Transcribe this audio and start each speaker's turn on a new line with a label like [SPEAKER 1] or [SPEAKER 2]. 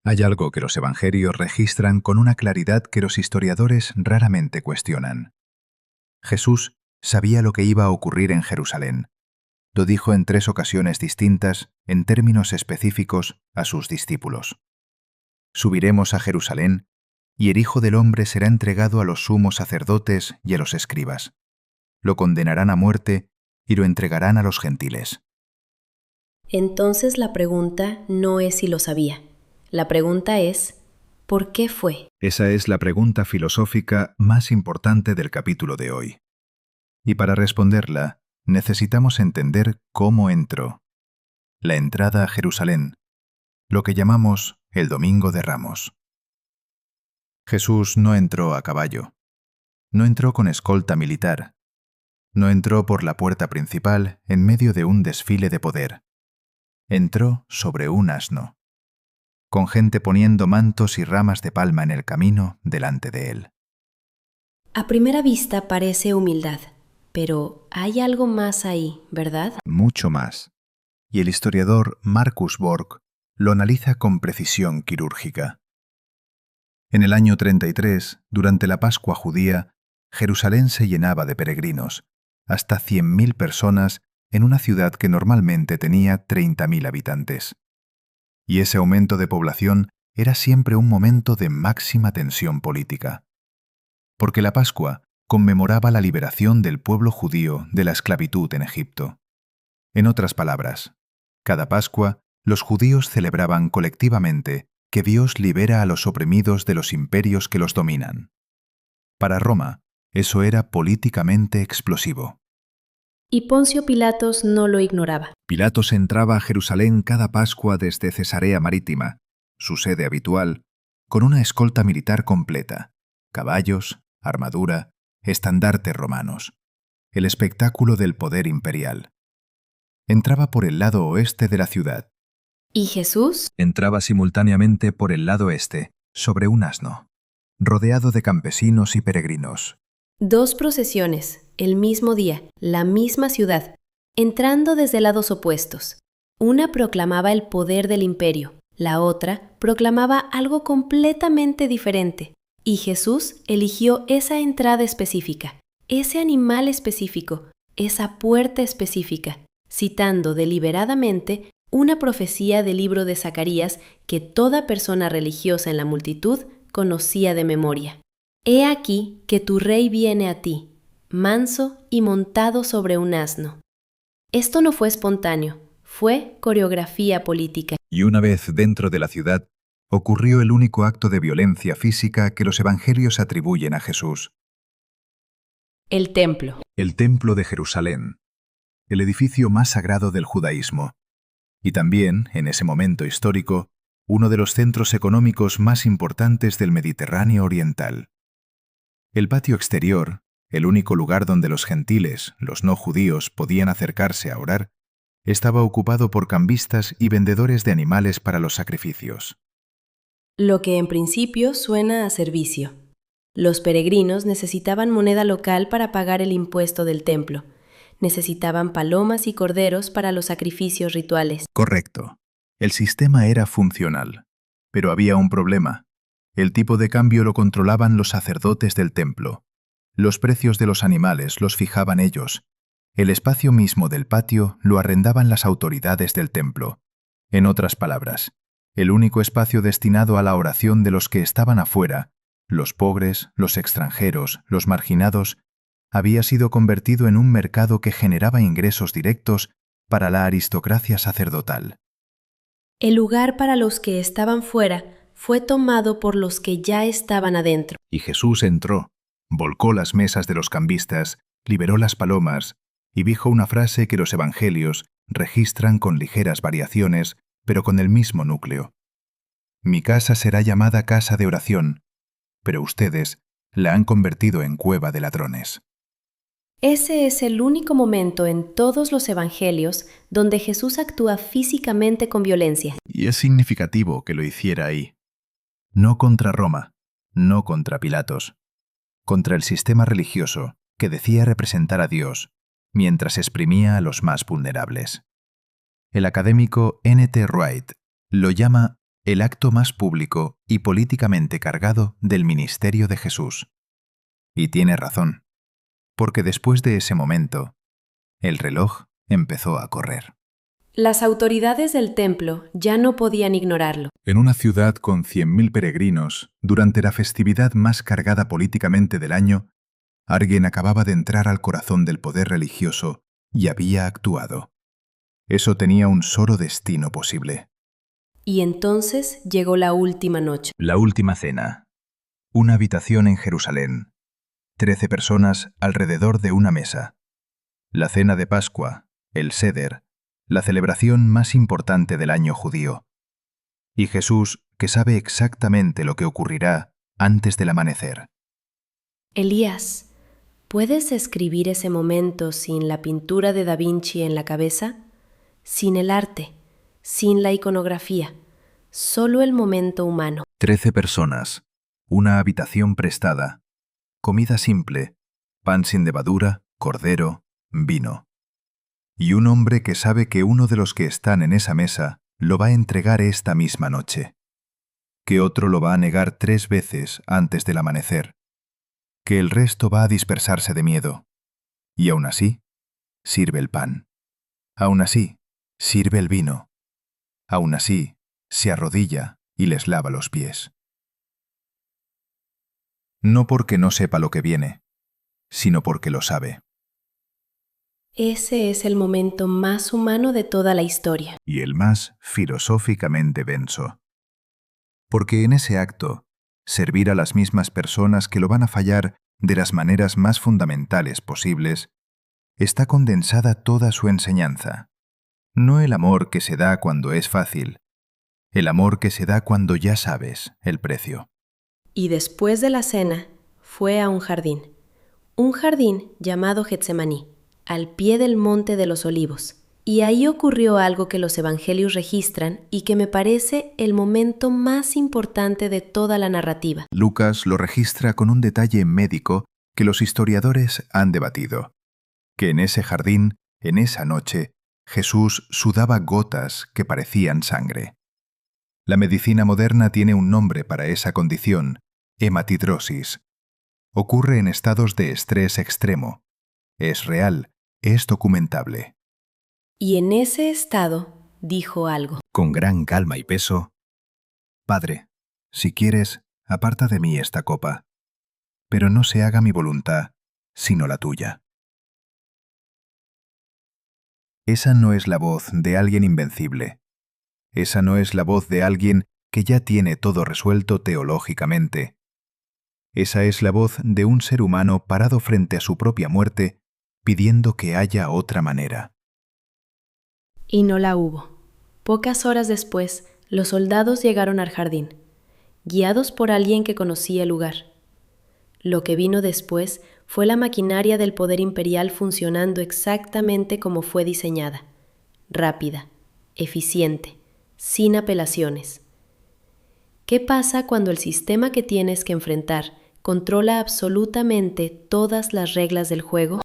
[SPEAKER 1] Hay algo que los evangelios registran con una claridad que los historiadores raramente cuestionan. Jesús sabía lo que iba a ocurrir en Jerusalén. Lo dijo en 3 ocasiones distintas, en términos específicos, a sus discípulos. Subiremos a Jerusalén, y el Hijo del Hombre será entregado a los sumos sacerdotes y a los escribas. Lo condenarán a muerte y lo entregarán a los gentiles.
[SPEAKER 2] Entonces la pregunta no es si lo sabía. La pregunta es, ¿por qué fue?
[SPEAKER 1] Esa es la pregunta filosófica más importante del capítulo de hoy. Y para responderla, necesitamos entender cómo entró. La entrada a Jerusalén, lo que llamamos el Domingo de Ramos. Jesús no entró a caballo. No entró con escolta militar. No entró por la puerta principal en medio de un desfile de poder. Entró sobre un asno, con gente poniendo mantos y ramas de palma en el camino delante de él.
[SPEAKER 2] A primera vista parece humildad, pero hay algo más ahí, ¿verdad?
[SPEAKER 1] Mucho más. Y el historiador Marcus Borg lo analiza con precisión quirúrgica. En el año 33, durante la Pascua judía, Jerusalén se llenaba de peregrinos, hasta 100.000 personas en una ciudad que normalmente tenía 30.000 habitantes. Y ese aumento de población era siempre un momento de máxima tensión política. Porque la Pascua conmemoraba la liberación del pueblo judío de la esclavitud en Egipto. En otras palabras, cada Pascua los judíos celebraban colectivamente que Dios libera a los oprimidos de los imperios que los dominan. Para Roma, eso era políticamente explosivo.
[SPEAKER 2] Y Poncio Pilatos no lo ignoraba.
[SPEAKER 1] Pilatos entraba a Jerusalén cada Pascua desde Cesarea Marítima, su sede habitual, con una escolta militar completa, caballos, armadura, estandartes romanos, el espectáculo del poder imperial. Entraba por el lado oeste de la ciudad.
[SPEAKER 2] ¿Y Jesús?
[SPEAKER 1] Entraba simultáneamente por el lado este, sobre un asno, rodeado de campesinos y peregrinos.
[SPEAKER 2] 2 procesiones, el mismo día, la misma ciudad, entrando desde lados opuestos. Una proclamaba el poder del imperio, la otra proclamaba algo completamente diferente. Y Jesús eligió esa entrada específica, ese animal específico, esa puerta específica, citando deliberadamente una profecía del libro de Zacarías que toda persona religiosa en la multitud conocía de memoria. He aquí que tu rey viene a ti, manso y montado sobre un asno. Esto no fue espontáneo, fue coreografía política.
[SPEAKER 1] Y una vez dentro de la ciudad, ocurrió el único acto de violencia física que los evangelios atribuyen a Jesús.
[SPEAKER 2] El templo.
[SPEAKER 1] El Templo de Jerusalén, el edificio más sagrado del judaísmo, y también, en ese momento histórico, uno de los centros económicos más importantes del Mediterráneo oriental. El patio exterior, el único lugar donde los gentiles, los no judíos, podían acercarse a orar, estaba ocupado por cambistas y vendedores de animales para los sacrificios.
[SPEAKER 2] Lo que en principio suena a servicio. Los peregrinos necesitaban moneda local para pagar el impuesto del templo. Necesitaban palomas y corderos para los sacrificios rituales.
[SPEAKER 1] Correcto. El sistema era funcional. Pero había un problema. El tipo de cambio lo controlaban los sacerdotes del templo. Los precios de los animales los fijaban ellos. El espacio mismo del patio lo arrendaban las autoridades del templo. En otras palabras, el único espacio destinado a la oración de los que estaban afuera, los pobres, los extranjeros, los marginados, había sido convertido en un mercado que generaba ingresos directos para la aristocracia sacerdotal.
[SPEAKER 2] El lugar para los que estaban fuera fue tomado por los que ya estaban adentro.
[SPEAKER 1] Y Jesús entró, volcó las mesas de los cambistas, liberó las palomas y dijo una frase que los evangelios registran con ligeras variaciones, pero con el mismo núcleo. Mi casa será llamada casa de oración, pero ustedes la han convertido en cueva de ladrones.
[SPEAKER 2] Ese es el único momento en todos los evangelios donde Jesús actúa físicamente con violencia.
[SPEAKER 1] Y es significativo que lo hiciera ahí. No contra Roma, no contra Pilatos, contra el sistema religioso que decía representar a Dios, mientras exprimía a los más vulnerables. El académico N.T. Wright lo llama el acto más público y políticamente cargado del ministerio de Jesús. Y tiene razón, porque después de ese momento, el reloj empezó a correr.
[SPEAKER 2] Las autoridades del templo ya no podían ignorarlo.
[SPEAKER 1] En una ciudad con 100.000 peregrinos, durante la festividad más cargada políticamente del año, alguien acababa de entrar al corazón del poder religioso y había actuado. Eso tenía un solo destino posible.
[SPEAKER 2] Y entonces llegó la última noche.
[SPEAKER 1] La última cena. Una habitación en Jerusalén. 13 personas alrededor de una mesa. La cena de Pascua, el Seder, la celebración más importante del año judío. Y Jesús, que sabe exactamente lo que ocurrirá antes del amanecer.
[SPEAKER 2] Elías, ¿puedes escribir ese momento sin la pintura de Da Vinci en la cabeza? Sin el arte, sin la iconografía, solo el momento humano.
[SPEAKER 1] 13 personas, una habitación prestada, comida simple, pan sin levadura, cordero, vino. Y un hombre que sabe que uno de los que están en esa mesa lo va a entregar esta misma noche, que otro lo va a negar 3 veces antes del amanecer, que el resto va a dispersarse de miedo. Y aún así, sirve el pan. Aún así, sirve el vino. Aún así, se arrodilla y les lava los pies. No porque no sepa lo que viene, sino porque lo sabe.
[SPEAKER 2] Ese es el momento más humano de toda la historia.
[SPEAKER 1] Y el más filosóficamente denso. Porque en ese acto, servir a las mismas personas que lo van a fallar de las maneras más fundamentales posibles, está condensada toda su enseñanza. No el amor que se da cuando es fácil, el amor que se da cuando ya sabes el precio.
[SPEAKER 2] Y después de la cena, fue a un jardín llamado Getsemaní, al pie del Monte de los Olivos. Y ahí ocurrió algo que los evangelios registran y que me parece el momento más importante de toda la narrativa.
[SPEAKER 1] Lucas lo registra con un detalle médico que los historiadores han debatido, que en ese jardín, en esa noche, Jesús sudaba gotas que parecían sangre. La medicina moderna tiene un nombre para esa condición, hematidrosis. Ocurre en estados de estrés extremo. Es real, es documentable.
[SPEAKER 2] Y en ese estado dijo algo.
[SPEAKER 1] Con gran calma y peso: Padre, si quieres, aparta de mí esta copa, pero no se haga mi voluntad, sino la tuya. Esa no es la voz de alguien invencible. Esa no es la voz de alguien que ya tiene todo resuelto teológicamente. Esa es la voz de un ser humano parado frente a su propia muerte, pidiendo que haya otra manera.
[SPEAKER 2] Y no la hubo. Pocas horas después, los soldados llegaron al jardín, guiados por alguien que conocía el lugar. Lo que vino después fue la maquinaria del poder imperial funcionando exactamente como fue diseñada, rápida, eficiente, sin apelaciones. ¿Qué pasa cuando el sistema que tienes que enfrentar controla absolutamente todas las reglas del juego?